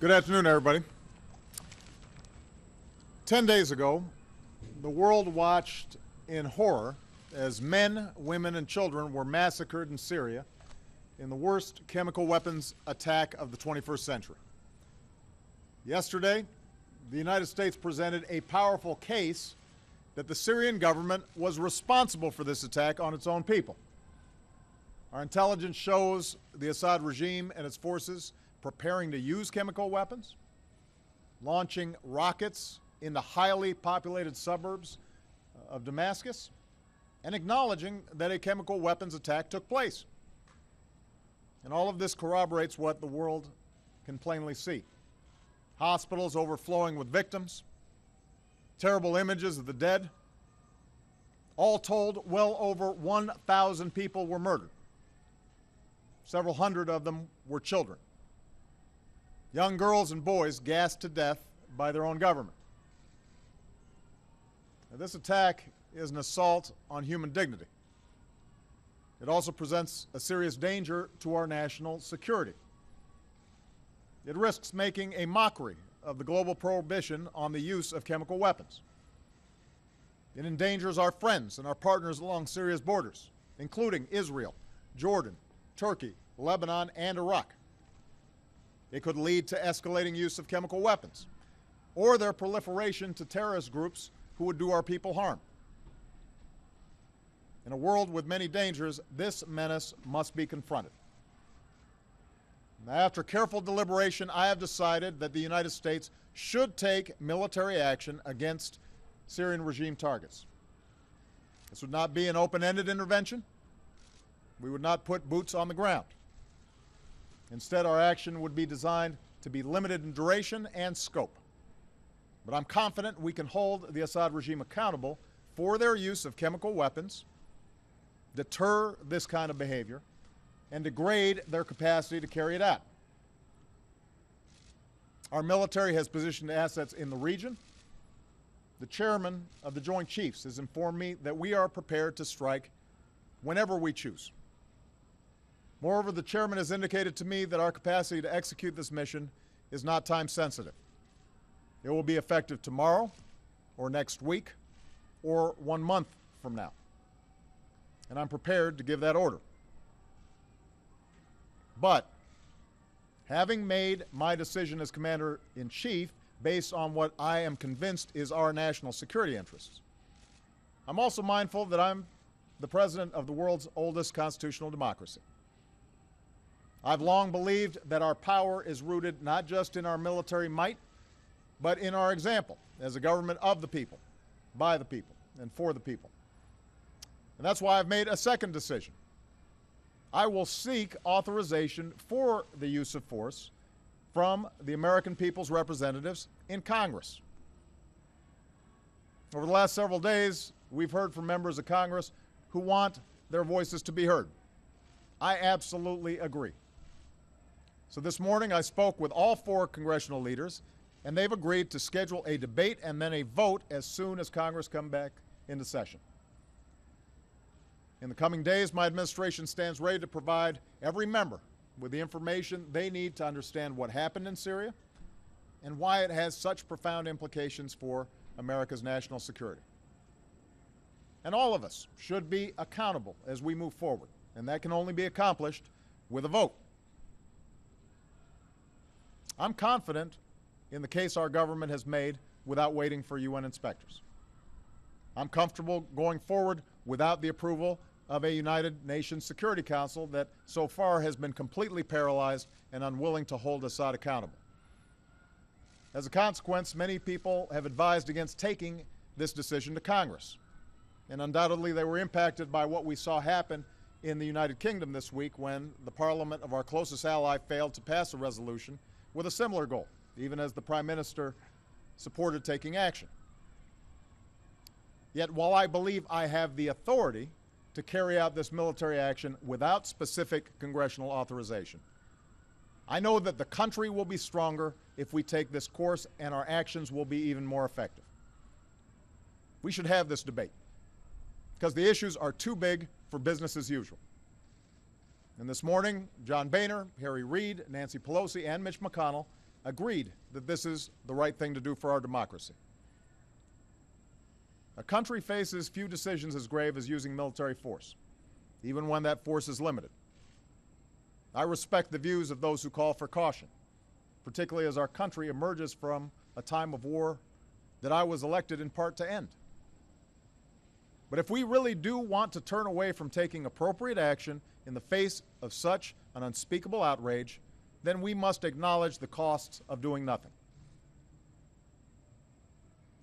Good afternoon, everybody. 10 days ago, the world watched in horror as men, women, and children were massacred in Syria in the worst chemical weapons attack of the 21st century. Yesterday, the United States presented a powerful case that the Syrian government was responsible for this attack on its own people. Our intelligence shows the Assad regime and its forces preparing to use chemical weapons, launching rockets into highly populated suburbs of Damascus, and acknowledging that a chemical weapons attack took place. And all of this corroborates what the world can plainly see. Hospitals overflowing with victims, terrible images of the dead. All told, well over 1,000 people were murdered. Several hundred of them were children. Young girls and boys gassed to death by their own government. Now, this attack is an assault on human dignity. It also presents a serious danger to our national security. It risks making a mockery of the global prohibition on the use of chemical weapons. It endangers our friends and our partners along Syria's borders, including Israel, Jordan, Turkey, Lebanon, and Iraq. It could lead to escalating use of chemical weapons or their proliferation to terrorist groups who would do our people harm. In a world with many dangers, this menace must be confronted. Now, after careful deliberation, I have decided that the United States should take military action against Syrian regime targets. This would not be an open-ended intervention. We would not put boots on the ground. Instead, our action would be designed to be limited in duration and scope. But I'm confident we can hold the Assad regime accountable for their use of chemical weapons, deter this kind of behavior, and degrade their capacity to carry it out. Our military has positioned assets in the region. The chairman of the Joint Chiefs has informed me that we are prepared to strike whenever we choose. Moreover, the chairman has indicated to me that our capacity to execute this mission is not time sensitive. It will be effective tomorrow, or next week, or 1 month from now. And I'm prepared to give that order. But, having made my decision as Commander-in-Chief based on what I am convinced is our national security interests, I'm also mindful that I'm the President of the world's oldest constitutional democracy. I've long believed that our power is rooted not just in our military might, but in our example as a government of the people, by the people, and for the people. And that's why I've made a second decision. I will seek authorization for the use of force from the American people's representatives in Congress. Over the last several days, we've heard from members of Congress who want their voices to be heard. I absolutely agree. So this morning I spoke with all 4 congressional leaders, and they've agreed to schedule a debate and then a vote as soon as Congress comes back into session. In the coming days, my administration stands ready to provide every member with the information they need to understand what happened in Syria and why it has such profound implications for America's national security. And all of us should be accountable as we move forward, and that can only be accomplished with a vote. I'm confident in the case our government has made without waiting for UN inspectors. I'm comfortable going forward without the approval of a United Nations Security Council that so far has been completely paralyzed and unwilling to hold Assad accountable. As a consequence, many people have advised against taking this decision to Congress. And undoubtedly they were impacted by what we saw happen in the United Kingdom this week when the parliament of our closest ally failed to pass a resolution with a similar goal, even as the Prime Minister supported taking action. Yet while I believe I have the authority to carry out this military action without specific congressional authorization, I know that the country will be stronger if we take this course, and our actions will be even more effective. We should have this debate because the issues are too big for business as usual. And this morning, John Boehner, Harry Reid, Nancy Pelosi, and Mitch McConnell agreed that this is the right thing to do for our democracy. A country faces few decisions as grave as using military force, even when that force is limited. I respect the views of those who call for caution, particularly as our country emerges from a time of war that I was elected in part to end. But if we really do want to turn away from taking appropriate action in the face of such an unspeakable outrage, then we must acknowledge the costs of doing nothing.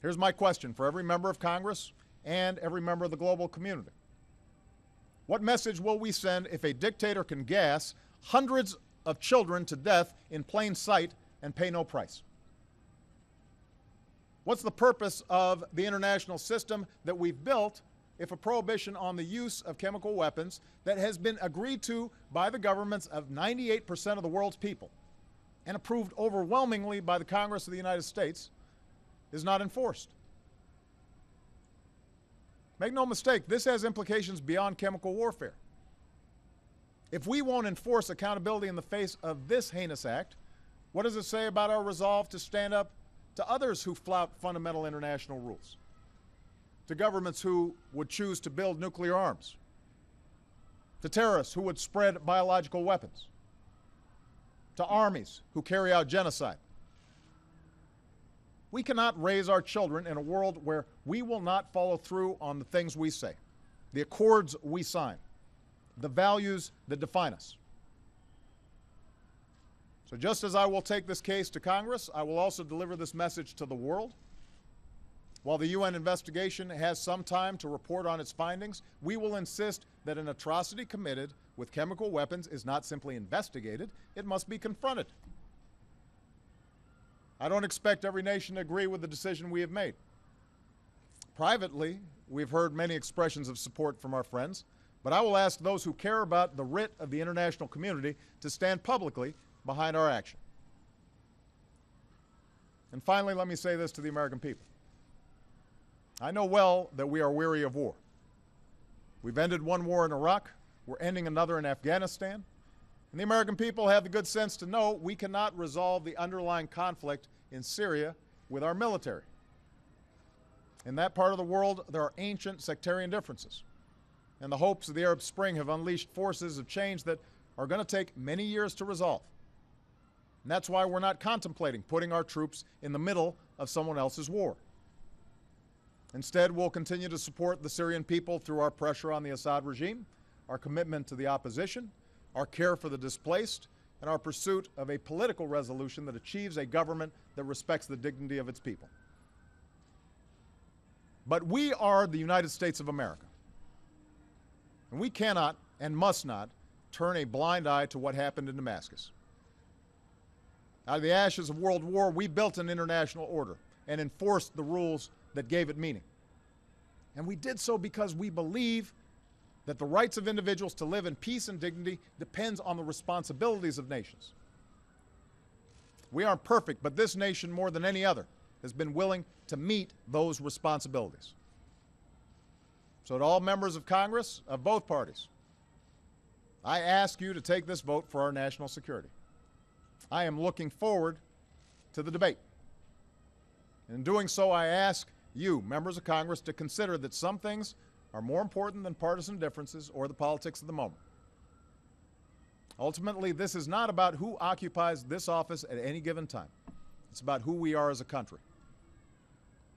Here's my question for every member of Congress and every member of the global community. What message will we send if a dictator can gas hundreds of children to death in plain sight and pay no price? What's the purpose of the international system that we've built if a prohibition on the use of chemical weapons that has been agreed to by the governments of 98% of the world's people and approved overwhelmingly by the Congress of the United States is not enforced? Make no mistake, this has implications beyond chemical warfare. If we won't enforce accountability in the face of this heinous act, what does it say about our resolve to stand up to others who flout fundamental international rules? To governments who would choose to build nuclear arms? To terrorists who would spread biological weapons? To armies who carry out genocide? We cannot raise our children in a world where we will not follow through on the things we say, the accords we sign, the values that define us. So just as I will take this case to Congress, I will also deliver this message to the world. While the UN investigation has some time to report on its findings, we will insist that an atrocity committed with chemical weapons is not simply investigated, it must be confronted. I don't expect every nation to agree with the decision we have made. Privately, we've heard many expressions of support from our friends, but I will ask those who care about the writ of the international community to stand publicly behind our action. And finally, let me say this to the American people. I know well that we are weary of war. We've ended one war in Iraq, we're ending another in Afghanistan, and the American people have the good sense to know we cannot resolve the underlying conflict in Syria with our military. In that part of the world, there are ancient sectarian differences, and the hopes of the Arab Spring have unleashed forces of change that are going to take many years to resolve. And that's why we're not contemplating putting our troops in the middle of someone else's war. Instead, we'll continue to support the Syrian people through our pressure on the Assad regime, our commitment to the opposition, our care for the displaced, and our pursuit of a political resolution that achieves a government that respects the dignity of its people. But we are the United States of America, and we cannot and must not turn a blind eye to what happened in Damascus. Out of the ashes of World War, we built an international order and enforced the rules that gave it meaning. And we did so because we believe that the rights of individuals to live in peace and dignity depends on the responsibilities of nations. We aren't perfect, but this nation, more than any other, has been willing to meet those responsibilities. So to all members of Congress, of both parties, I ask you to take this vote for our national security. I am looking forward to the debate. In doing so, I ask you, members of Congress, to consider that some things are more important than partisan differences or the politics of the moment. Ultimately, this is not about who occupies this office at any given time. It's about who we are as a country.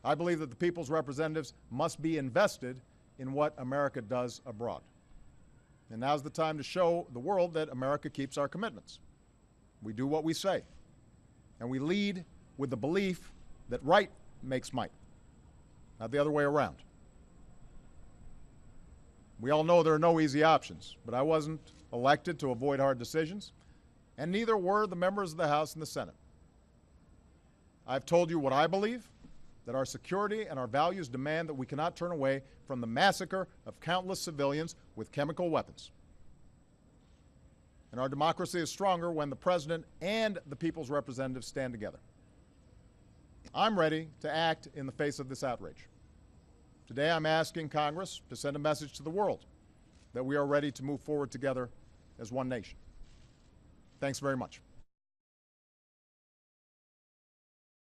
I believe that the people's representatives must be invested in what America does abroad. And now's the time to show the world that America keeps our commitments. We do what we say, and we lead with the belief that right makes might, not the other way around. We all know there are no easy options, but I wasn't elected to avoid hard decisions, and neither were the members of the House and the Senate. I've told you what I believe, that our security and our values demand that we cannot turn away from the massacre of countless civilians with chemical weapons. And our democracy is stronger when the President and the people's representatives stand together. I'm ready to act in the face of this outrage. Today I'm asking Congress to send a message to the world that we are ready to move forward together as one nation. Thanks very much.